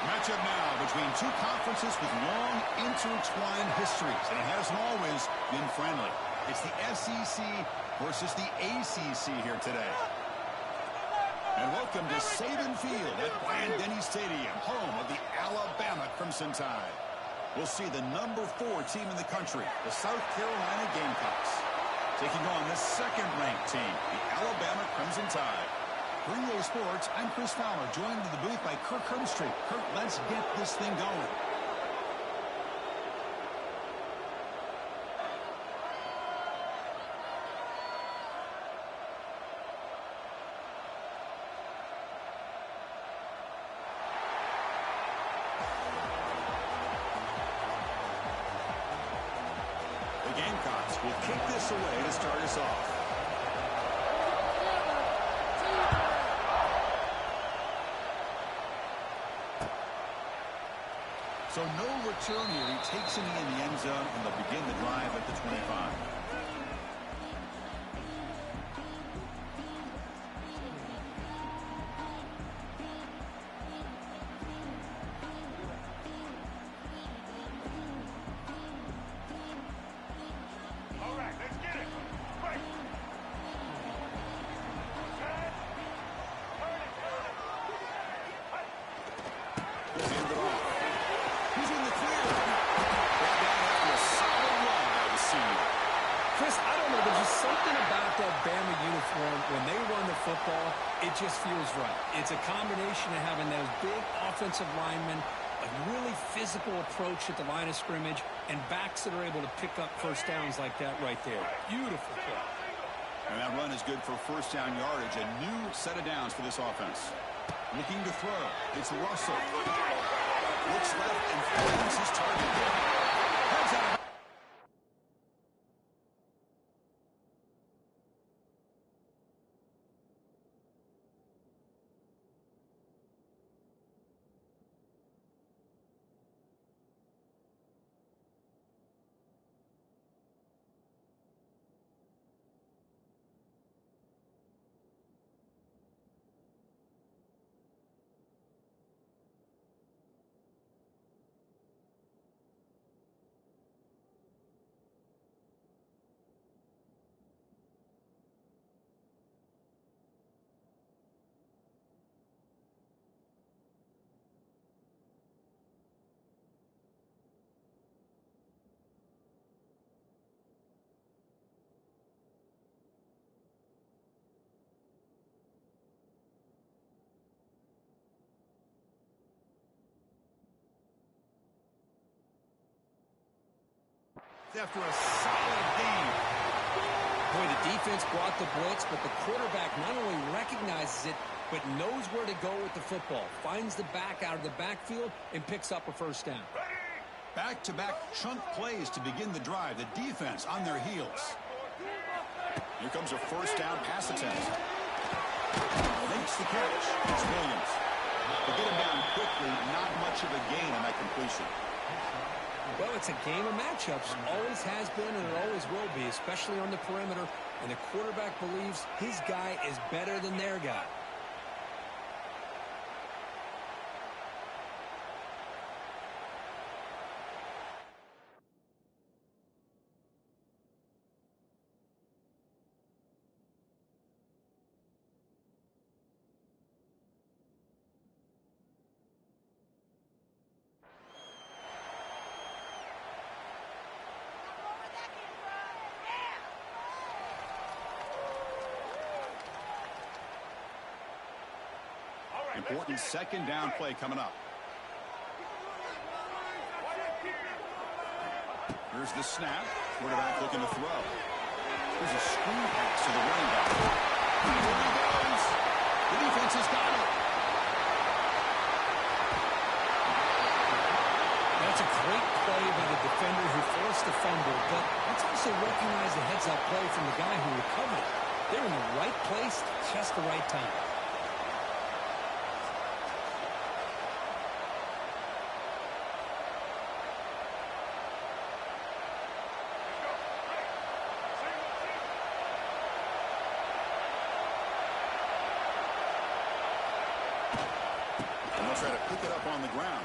Matchup now between two conferences with long intertwined histories, and it hasn't always been friendly. It's the SEC versus the ACC here today. And welcome to Saban Field at Bryant-Denny Stadium, home of the Alabama Crimson Tide. We'll see the number 4 team in the country, the South Carolina Gamecocks, taking on the second-ranked team, the Alabama Crimson Tide. For EA Sports, I'm Chris Fowler, joined in the booth by Kirk Herbstreit. Kirk, let's get this thing going. The Gamecocks will kick this away to start us off. So no return here. He takes it in the end zone, and they'll begin the drive at the 25. All right, let's get it. Right. Hand it off. He's in the clear. Brought down after a solid run by the senior. Chris, I don't know. There's just something about that Bama uniform. When they run the football, it just feels right. It's a combination of having those big offensive linemen, a really physical approach at the line of scrimmage, and backs that are able to pick up first downs like that right there. Beautiful play. And that run is good for first down yardage. A new set of downs for this offense. Looking to throw. It's Russell. Looks left and finds his target there. Heads out. After a solid game. Boy, the defense brought the blitz, but the quarterback not only recognizes it, but knows where to go with the football. Finds the back out of the backfield and picks up a first down. Back-to-back chunk plays to begin the drive. The defense on their heels. Here comes a first down pass attempt. Makes the catch. It's Williams. They get him down quickly. Not much of a gain on that completion. Well, it's a game of matchups. Always has been and it always will be, especially on the perimeter. And the quarterback believes his guy is better than their guy. Important second down play coming up. Here's the snap. Quarterback looking to throw. Here's a screen pass to the running back. There he goes. The defense has got it. That's a great play by the defender who forced the fumble, but let's also recognize the heads-up play from the guy who recovered it. They're in the right place, just the right time. They'll try to pick it up on the ground.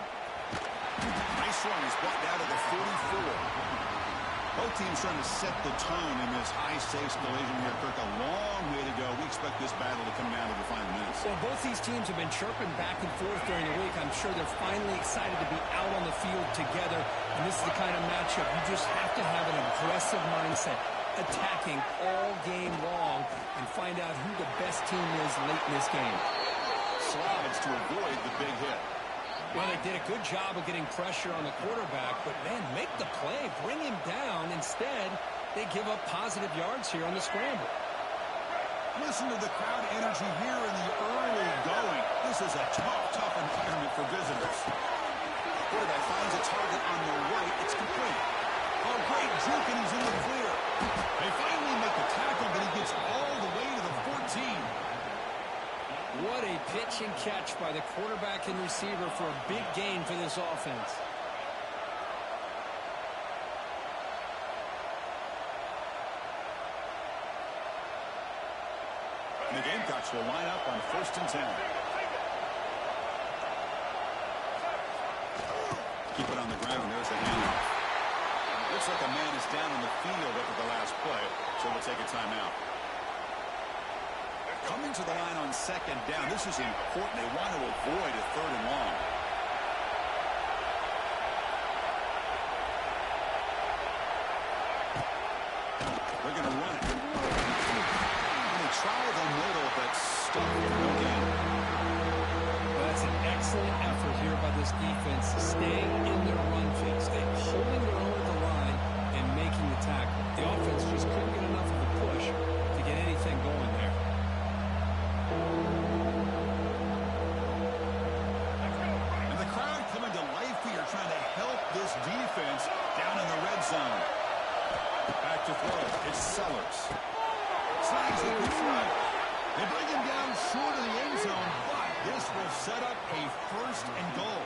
Nice run. He's brought down to the 44. Both teams trying to set the tone in this high-stakes collision here, Kirk. A long way to go. We expect this battle to come down to the final minutes. Well, both these teams have been chirping back and forth during the week. I'm sure they're finally excited to be out on the field together. And this is the kind of matchup you just have to have an aggressive mindset, attacking all game long, and find out who the best team is late in this game. Slides to avoid the big hit. Well, they did a good job of getting pressure on the quarterback, but, man, make the play, bring him down. Instead, they give up positive yards here on the scramble. Listen to the crowd energy here in the early going. This is a tough environment for visitors. Quarterback finds a target on the right. It's complete. Oh, great juke, and he's in the clear. They finally make the tackle, but he gets all the way to the 14. What a pitch and catch by the quarterback and receiver for a big gain for this offense. And the Gamecocks will line up on 1st and 10. Keep it on the ground. There's the handoff. Looks like a man is down on the field after the last play, so we'll take a timeout. Coming to the line on 2nd down. This is important. They want to avoid a 3rd and long. They're going to run it. And they try the middle, but stuck with no gain. Well, that's an excellent effort here by this defense, staying in their run fix, holding their own at the line and making the tackle. The offense just couldn't get enough of a push to get anything going there. And the crowd coming to life here, trying to help this defense down in the red zone. Back to throw. It's Sellers. Snags it with right. They bring him down short of the end zone, but this will set up a 1st and goal.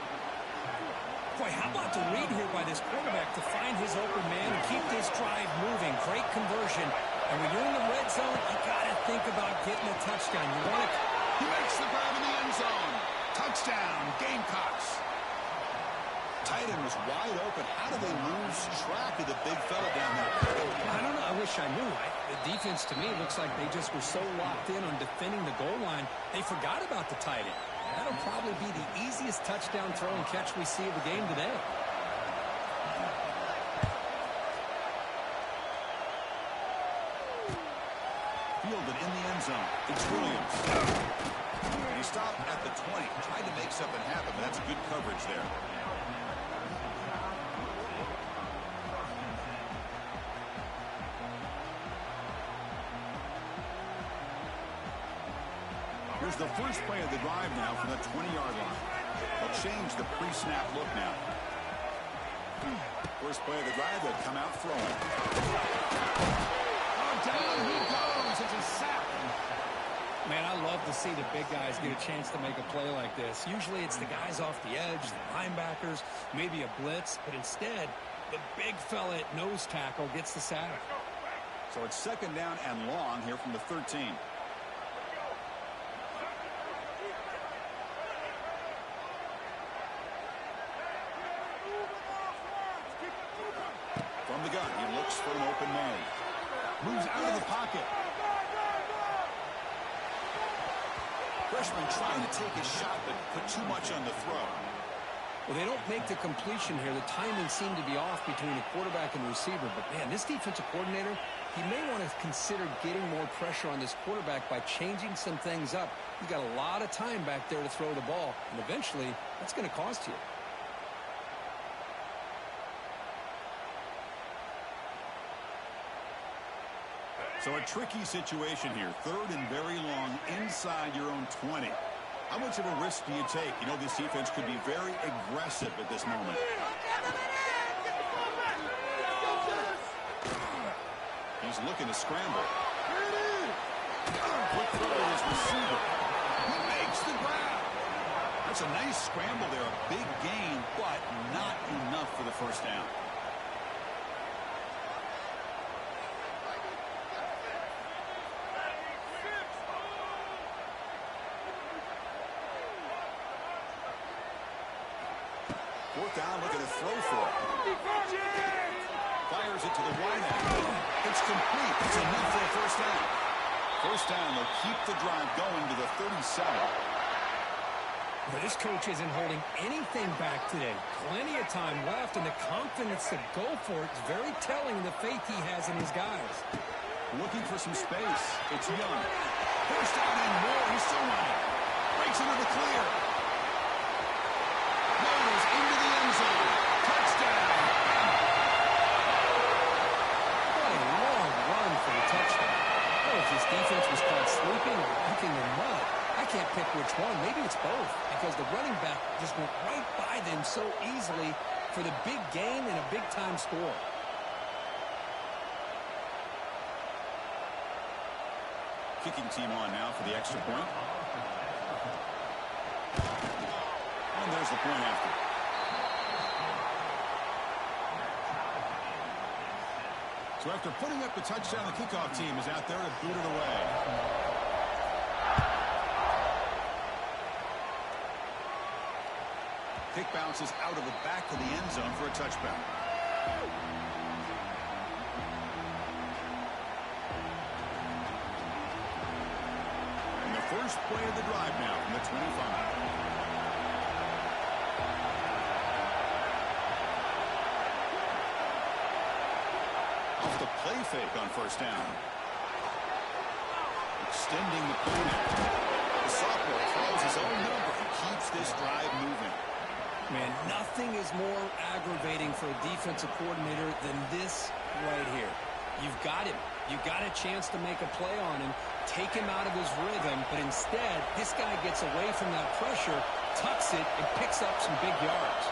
Boy, how about the read here by this quarterback to find his open man and keep this drive moving. Great conversion. And when you're in the red zone, you got to think about getting a touchdown. You want to... He makes the grab in the end zone. Touchdown, Gamecocks. Tight end was wide open. How do they lose track of the big fella down there? I don't know. I wish I knew. The defense, to me, looks like they just were so locked in on defending the goal line, they forgot about the tight end. That'll probably be the easiest touchdown throw and catch we see of the game today. Fielded in the end zone. It's Williams. And he stopped at the 20. Tried to make something happen, but that's good coverage there. Here's the first play of the drive now from the 20-yard line. They'll change the pre-snap look now. First play of the drive, they'll come out throwing. Oh, down he goes. It's a sack. Man, I love to see the big guys get a chance to make a play like this. Usually it's the guys off the edge, the linebackers, maybe a blitz, but instead, the big fella at nose tackle gets the sack. So it's 2nd down and long here from the 13. From the gun, he looks for an open man. Moves out of the pocket. Freshman trying to take his shot, but put too much on the throw. Well, they don't make the completion here. The timing seemed to be off between the quarterback and the receiver. But, man, this defensive coordinator, he may want to consider getting more pressure on this quarterback by changing some things up. You got a lot of time back there to throw the ball, and eventually that's going to cost you. So a tricky situation here. 3rd and very long inside your own 20. How much of a risk do you take? You know, this defense could be very aggressive at this moment. He's looking to scramble. Quick throw to his receiver. He makes the grab. That's a nice scramble there. A big gain, but not enough for the first down. Fourth down, looking to throw for it. Fires it to the wide end. It's complete. It's enough for a first down. First down, they'll keep the drive going to the 37. But this coach isn't holding anything back today. Plenty of time left, and the confidence to go for it is very telling of the faith he has in his guys. Looking for some space. It's Young. First down and more. He's still running. Breaks into the clear. Goes into the end zone. Touchdown. What a long run for the touchdown. I don't know if this defense was caught sleeping or looking in mud. I can't pick which one. Maybe it's both, because the running back just went right by them so easily for the big gain and a big-time score. Kicking team on now for the extra point. And there's the point after. So after putting up the touchdown, the kickoff team is out there to boot it away. Kick bounces out of the back of the end zone for a touchback. And the first play of the drive now from the 25. Off the play fake on first down. Extending the play now. The sophomore calls his own number and keeps this drive moving. Man, nothing is more aggravating for a defensive coordinator than this right here. You've got him. You got a chance to make a play on him, take him out of his rhythm, but instead, this guy gets away from that pressure, tucks it, and picks up some big yards.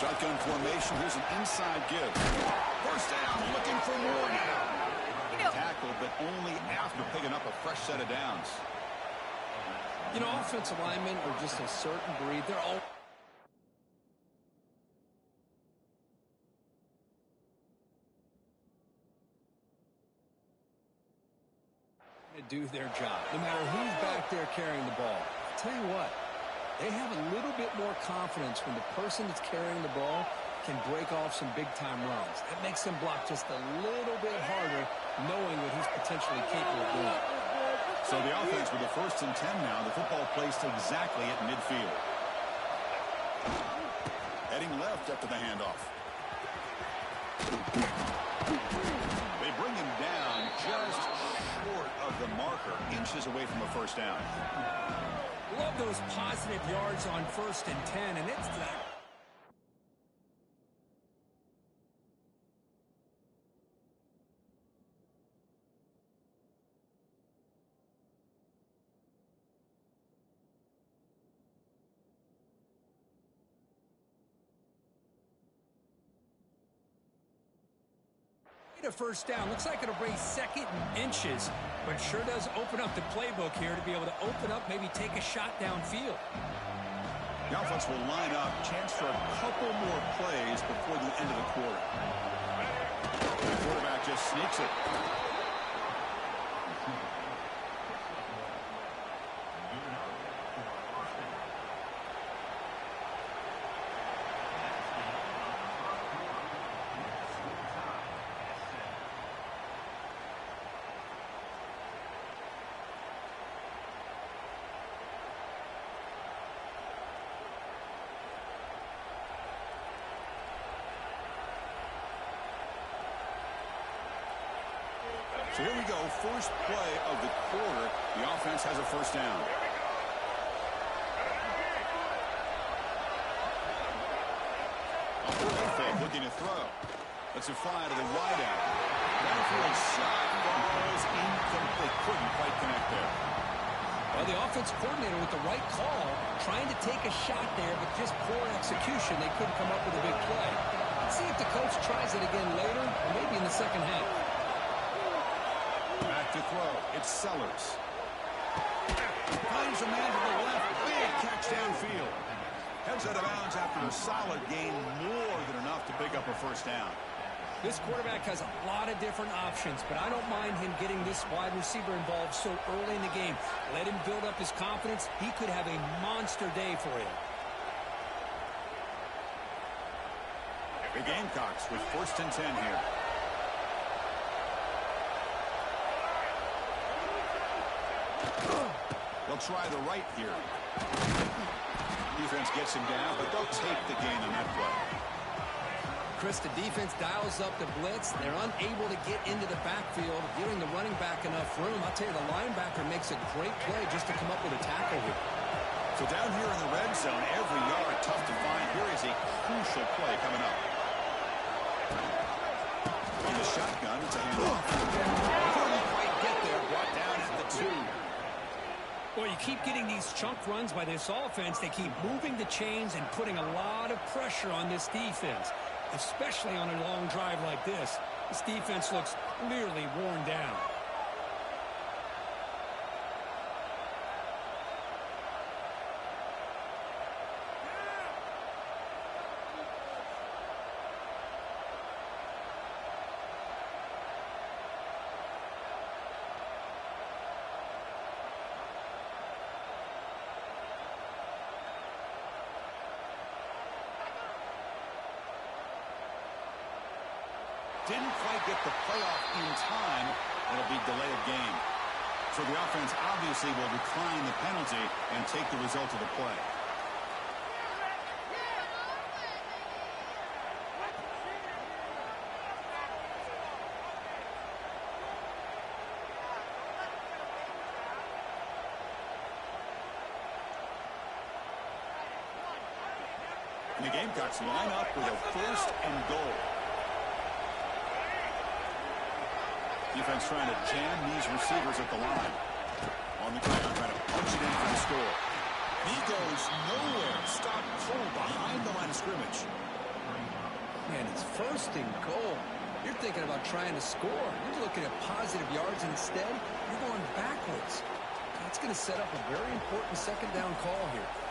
Shotgun formation. Here's an inside give. First down, looking for more now. Tackle, but only after picking up a fresh set of downs. You know, offensive linemen are just a certain breed. They're all to do their job, no matter who's back there carrying the ball. I'll tell you what, they have a little bit more confidence when the person that's carrying the ball can break off some big-time runs. That makes them block just a little bit harder, knowing what he's potentially capable of doing. So the offense with the 1st and 10 now. The football placed exactly at midfield. Heading left after the handoff. They bring him down just short of the marker, inches away from a first down. Love those positive yards on 1st and 10, and it's that. A first down. Looks like it'll bring 2nd and inches, but sure does open up the playbook here to be able to open up, maybe take a shot downfield. The offense will line up. Chance for a couple more plays before the end of the quarter. The quarterback just sneaks it. So here we go, first play of the quarter. The offense has a first down. A play fake, looking to throw. Let's it fly to the wide out. Downfield shot, falls incomplete. Couldn't quite connect there. Well, the offense coordinator with the right call, trying to take a shot there, but just poor execution. They couldn't come up with a big play. Let's see if the coach tries it again later, or maybe in the second half. Back to throw. It's Sellers. Finds a man to the left. Big catch downfield. Heads out of bounds after a solid gain. More than enough to pick up a first down. This quarterback has a lot of different options, but I don't mind him getting this wide receiver involved so early in the game. Let him build up his confidence. He could have a monster day for you. The Gamecocks with 1st and 10 here. They'll try the right here. Defense gets him down, but they'll take the gain on that play. Chris, the defense dials up the blitz. They're unable to get into the backfield, giving the running back enough room. I'll tell you, the linebacker makes a great play just to come up with a tackle here. So down here in the red zone, every yard tough to find. Here is a crucial play coming up. In the shotgun, it's a handoff. Couldn't quite get there, brought down at the 2. Well, you keep getting these chunk runs by this offense. They keep moving the chains and putting a lot of pressure on this defense, especially on a long drive like this. This defense looks clearly worn down. Didn't quite get the playoff in time. It'll be delay of game. So the offense obviously will decline the penalty and take the result of the play. And the Gamecocks line up with a 1st and goal. Defense trying to jam these receivers at the line. On the ground, trying to punch it in for the score. He goes nowhere. Stop cold behind the line of scrimmage. Man, it's 1st and goal. You're thinking about trying to score. You're looking at positive yards, and instead, you're going backwards. That's going to set up a very important 2nd down call here.